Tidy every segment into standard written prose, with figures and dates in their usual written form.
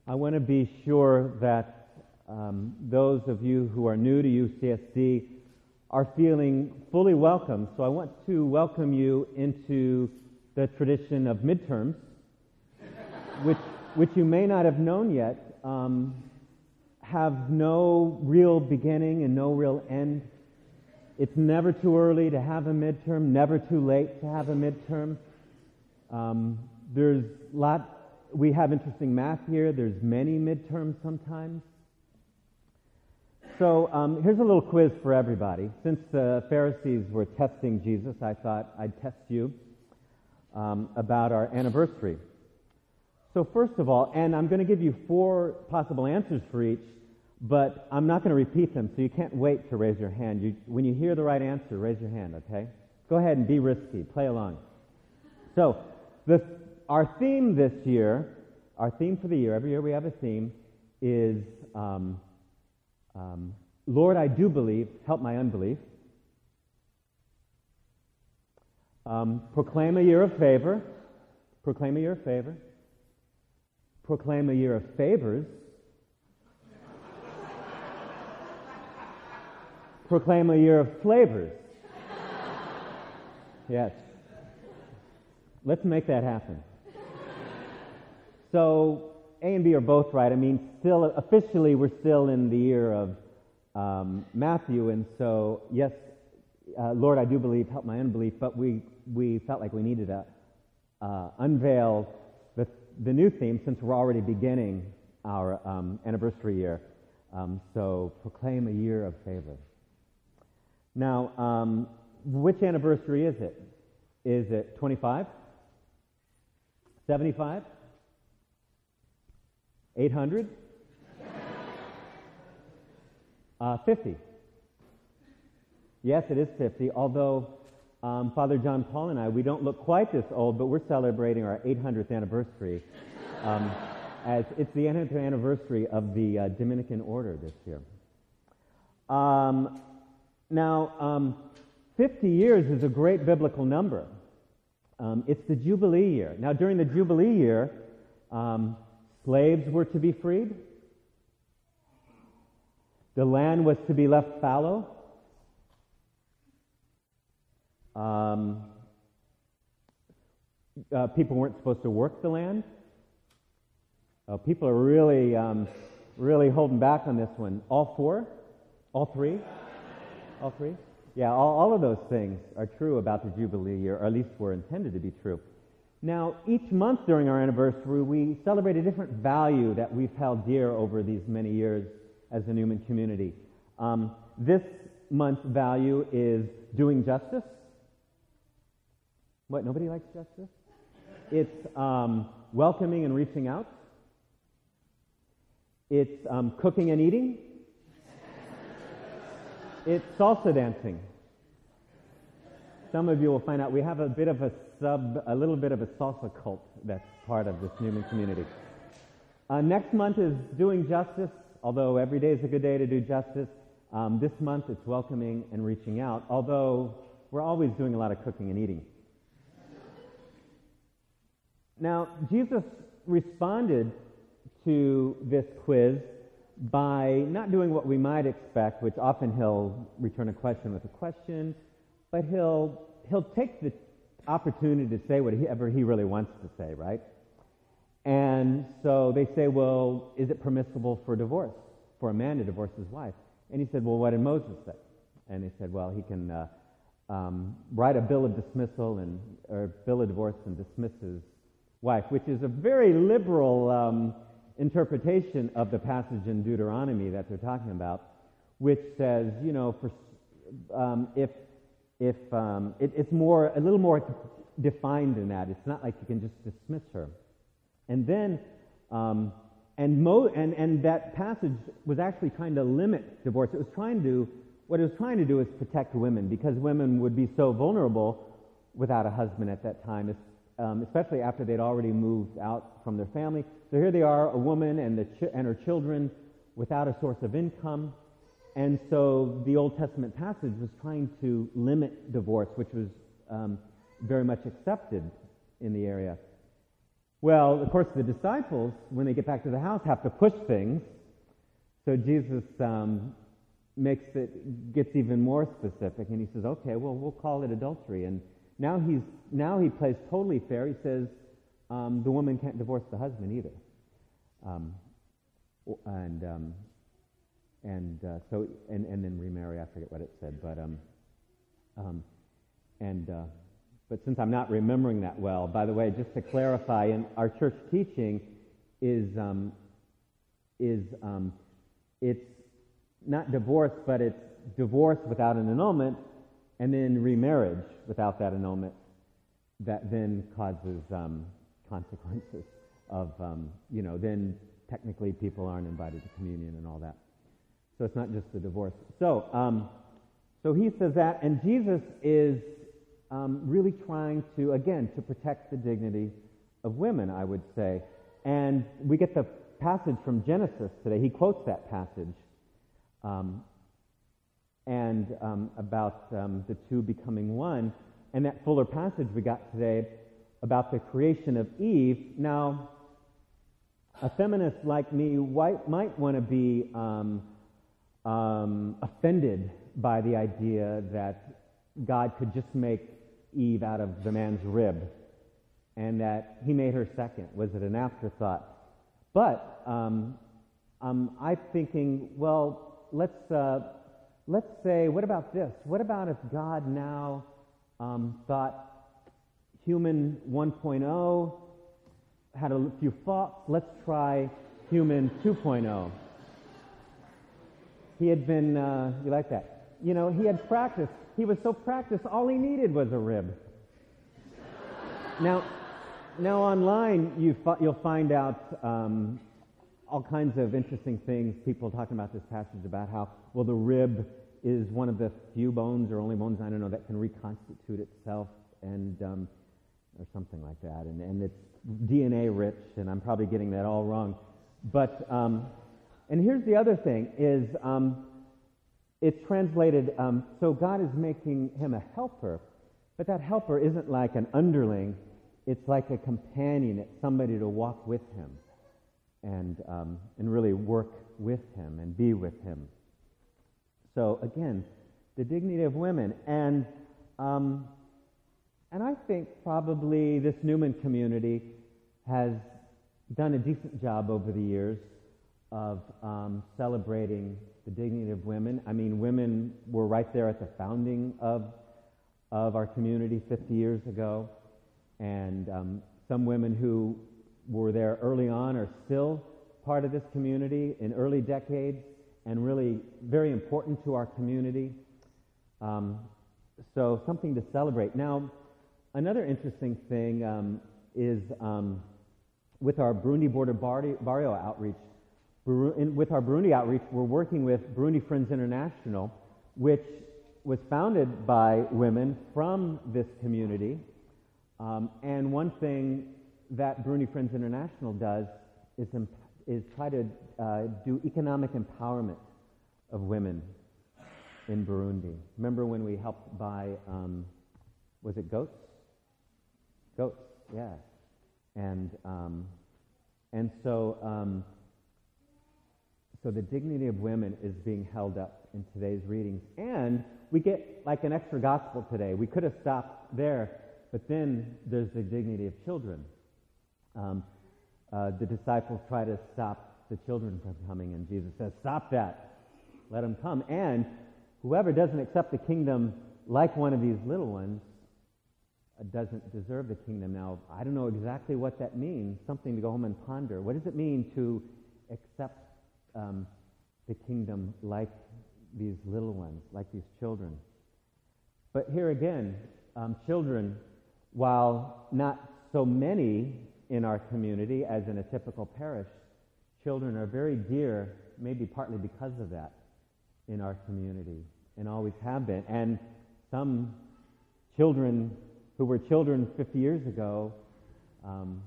I want to be sure that those of you who are new to UCSD are feeling fully welcome. So I want to welcome you into the tradition of midterms, which you may not have known yet, have no real beginning and no real end. It's never too early to have a midterm, never too late to have a midterm. We have interesting math here. There's many midterms sometimes. So here's a little quiz for everybody. Since the Pharisees were testing Jesus, I thought I'd test you about our anniversary. So first of all, and I'm going to give you 4 possible answers for each, but I'm not going to repeat them, so you can't wait to raise your hand. When you hear the right answer, raise your hand, okay? Go ahead and be risky. Play along. So our theme this year, our theme for the year, every year we have a theme, is Lord, I do believe, help my unbelief. Proclaim a year of favor. Proclaim a year of favor. Proclaim a year of favors. Proclaim a year of flavors. Yes. Let's make that happen. So A and B are both right. I mean, still officially we're still in the year of Matthew, and so yes, Lord, I do believe, help my unbelief. But we felt like we needed to unveil the new theme since we're already beginning our anniversary year. So proclaim a year of favor. Now, which anniversary is it? Is it 25? 75? 800? 50. Yes, it is 50, although Father John Paul and I, we don't look quite this old, but we're celebrating our 800th anniversary, as it's the 800th anniversary of the Dominican order this year. Now, 50 years is a great biblical number. It's the Jubilee year. Now, during the Jubilee year, slaves were to be freed. The land was to be left fallow. People weren't supposed to work the land. People are really holding back on this one. All 4? All 3? All 3? Yeah, all of those things are true about the Jubilee year, or at least were intended to be true. Now, each month during our anniversary, we celebrate a different value that we've held dear over these many years as a Newman community. This month's value is doing justice. What, nobody likes justice? It's welcoming and reaching out. It's cooking and eating. It's salsa dancing. Some of you will find out we have a little bit of a salsa cult that's part of this Newman community. Next month is doing justice, although every day is a good day to do justice. This month it's welcoming and reaching out, although we're always doing a lot of cooking and eating. Now, Jesus responded to this quiz by not doing what we might expect, which often he'll return a question with a question, but he'll take the opportunity to say whatever he really wants to say, right? And so they say, well, is it permissible for a man to divorce his wife? And he said, well, what did Moses say? And they said, well, he can write a bill of dismissal or bill of divorce and dismiss his wife, which is a very liberal interpretation of the passage in Deuteronomy that they're talking about, which says, it's a little more defined than that. It's not like you can just dismiss her. And then, and that passage was actually trying to limit divorce. What it was trying to do is protect women, because women would be so vulnerable without a husband at that time, especially after they'd already moved out from their family. So here they are, a woman and her children without a source of income. And so the Old Testament passage was trying to limit divorce, which was very much accepted in the area. Well, of course, the disciples, when they get back to the house, have to push things. So Jesus gets even more specific, and he says, okay, well, we'll call it adultery. And now he plays totally fair. He says the woman can't divorce the husband either. And then remarry. I forget what it said, but since I'm not remembering that well, by the way, just to clarify, in our church teaching is it's not divorce, but it's divorce without an annulment, and then remarriage without that annulment, that then causes consequences of then technically people aren't invited to communion and all that. So it's not just the divorce. So he says that, and Jesus is really trying to, again, to protect the dignity of women, I would say. And we get the passage from Genesis today. He quotes that passage about the two becoming one. And that fuller passage we got today about the creation of Eve. Now, a feminist like me might want to be offended by the idea that God could just make Eve out of the man's rib and that he made her second. Was it an afterthought? But I'm thinking, well, let's say, what about this? What about if God now thought human 1.0 had a few faults? Let's try human 2.0. He had been, you like that? You know, he had practiced. He was so practiced, all he needed was a rib. Now online, you'll find out all kinds of interesting things, people talking about this passage about how, well, the rib is one of the few bones or only bones, I don't know, that can reconstitute itself, and or something like that. And it's DNA rich, and I'm probably getting that all wrong. But, and here's the other thing, is it's translated, so God is making him a helper, but that helper isn't like an underling. It's like a companion. It's somebody to walk with him and really work with him and be with him. So again, the dignity of women. And I think probably this Newman community has done a decent job over the years of celebrating the dignity of women. I mean, women were right there at the founding of our community 50 years ago. And some women who were there early on are still part of this community in early decades and really very important to our community. So something to celebrate. Now, another interesting thing is with our Burundi Border Barrio outreach. With our Burundi outreach, we're working with Burundi Friends International, which was founded by women from this community. And one thing that Burundi Friends International does is try to do economic empowerment of women in Burundi. Remember when we helped buy, was it goats? Goats, yeah. And so the dignity of women is being held up in today's readings. And we get like an extra gospel today. We could have stopped there, but then there's the dignity of children. The disciples try to stop the children from coming, and Jesus says, stop that. Let them come. And whoever doesn't accept the kingdom like one of these little ones doesn't deserve the kingdom. Now, I don't know exactly what that means, something to go home and ponder. What does it mean to accept the kingdom like these little ones, like these children? But here again, children, while not so many in our community as in a typical parish, children are very dear, maybe partly because of that, in our community, and always have been. And some children who were children 50 years ago, I'm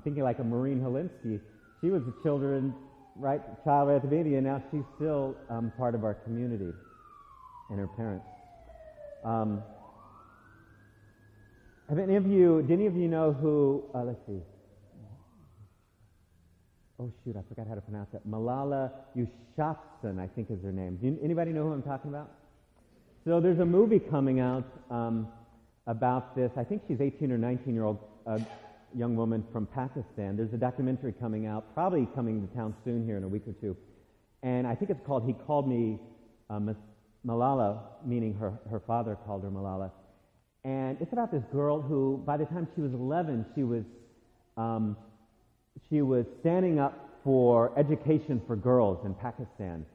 thinking like a Maureen Holinsky. She was a child right at the beginning, and now she's still part of our community, and her parents. Did any of you know who, let's see, oh shoot, I forgot how to pronounce it. Malala Yousafzai, I think is her name. Anybody know who I'm talking about? So there's a movie coming out about this. I think she's 18 or 19-year-old young woman from Pakistan. There's a documentary coming out, probably coming to town soon here in a week or two. And I think it's called He Called Me Malala, meaning her father called her Malala. And it's about this girl who, by the time she was 11, she was standing up for education for girls in Pakistan,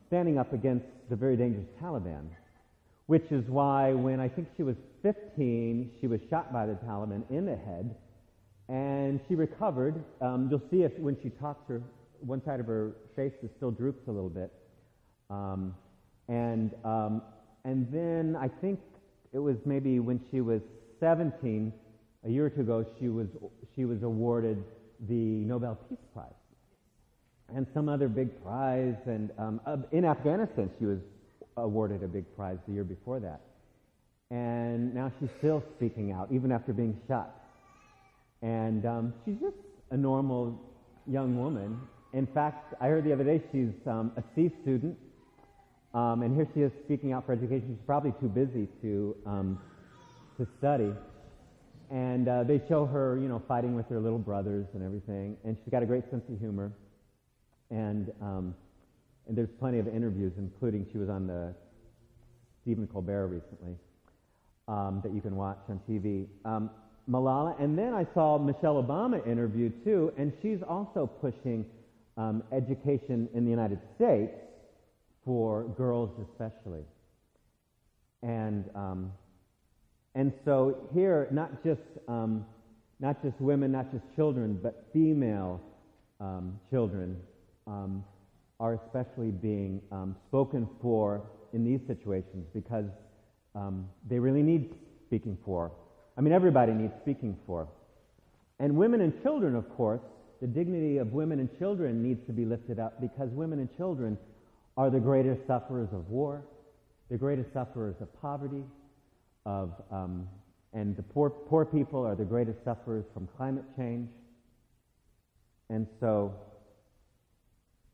standing up against the very dangerous Taliban, which is why when I think she was 15, she was shot by the Taliban in the head, and she recovered. You'll see if when she talks, one side of her face still droops a little bit. And then I think it was maybe when she was 17, a year or two ago, she was awarded the Nobel Peace Prize and some other big prize. And in Afghanistan, she was awarded a big prize the year before that. And now she's still speaking out, even after being shot. And she's just a normal young woman. In fact, I heard the other day she's a C student. And here she is speaking out for education. She's probably too busy to study. And they show her, fighting with her little brothers and everything. And she's got a great sense of humor. And there's plenty of interviews, including she was on the Stephen Colbert recently, that you can watch on TV. Malala. And then I saw Michelle Obama interviewed too, and she's also pushing education in the United States for girls especially. And so here, not just women, not just children, but female children are especially being spoken for in these situations because they really need speaking for. I mean, everybody needs speaking for. And women and children, of course, the dignity of women and children needs to be lifted up because women and children are the greatest sufferers of war, the greatest sufferers of poverty, and the poor people are the greatest sufferers from climate change. And so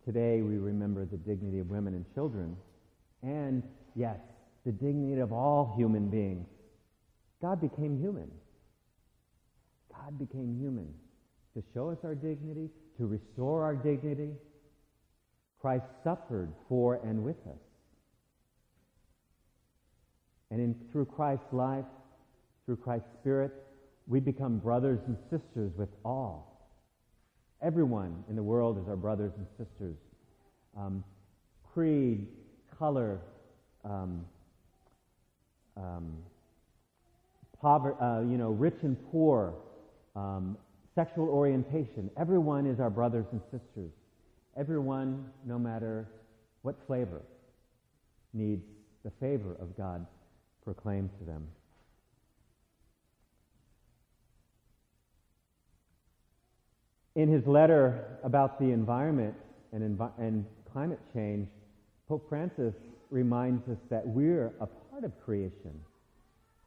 today we remember the dignity of women and children, and yes, the dignity of all human beings. God became human. God became human to show us our dignity, to restore our dignity. Christ suffered for and with us. And through Christ's life, through Christ's Spirit, we become brothers and sisters with all. Everyone in the world is our brothers and sisters. Creed, color, rich and poor, sexual orientation. Everyone is our brothers and sisters. Everyone, no matter what flavor, needs the favor of God proclaimed to them. In his letter about the environment and climate change, Pope Francis reminds us that we're a part of creation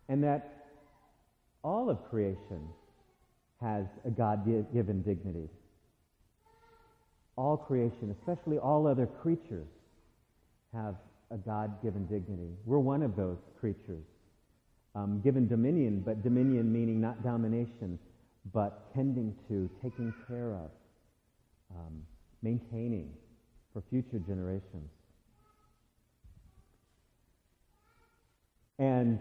and that all of creation has a God-given dignity. All creation, especially all other creatures, have a God-given dignity. We're one of those creatures, given dominion, but dominion meaning not domination, but tending to, taking care of, maintaining for future generations. And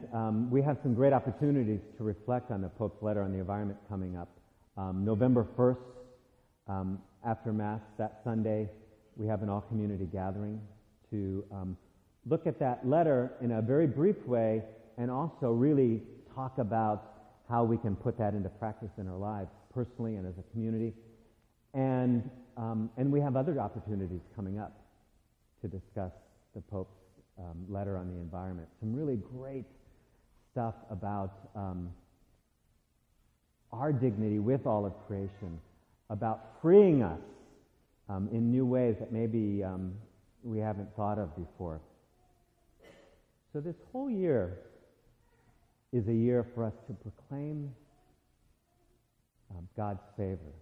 we have some great opportunities to reflect on the Pope's letter on the environment coming up. November 1st, after Mass that Sunday, we have an all-community gathering to look at that letter in a very brief way and also really talk about how we can put that into practice in our lives, personally and as a community. And we have other opportunities coming up to discuss the Pope's letter on the environment. Some really great stuff about our dignity with all of creation, about freeing us in new ways that maybe we haven't thought of before. So this whole year is a year for us to proclaim God's favor,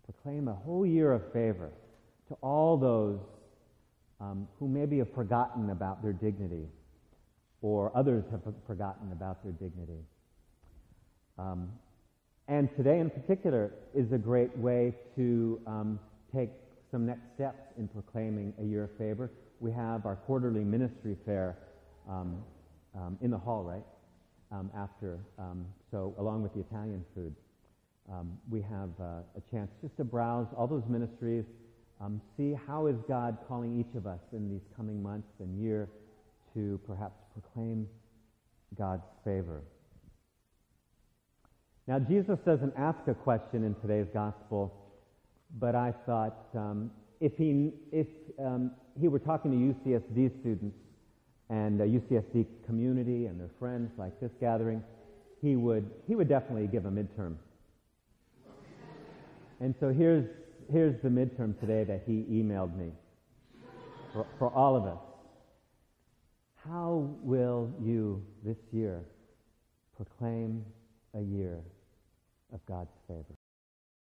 proclaim a whole year of favor to all those who maybe have forgotten about their dignity, or others have forgotten about their dignity. And today in particular is a great way to take some next steps in proclaiming a year of favor. We have our quarterly ministry fair in the hall, right? After, so along with the Italian food, we have a chance just to browse all those ministries, see how is God calling each of us in these coming months and year to perhaps proclaim God's favor. Now, Jesus doesn't ask a question in today's gospel, but I thought if he were talking to UCSD students and a UCSD community and their friends like this gathering, he would definitely give a midterm. And so here's the midterm today that he emailed me for all of us. How will you this year proclaim a year of God's favor?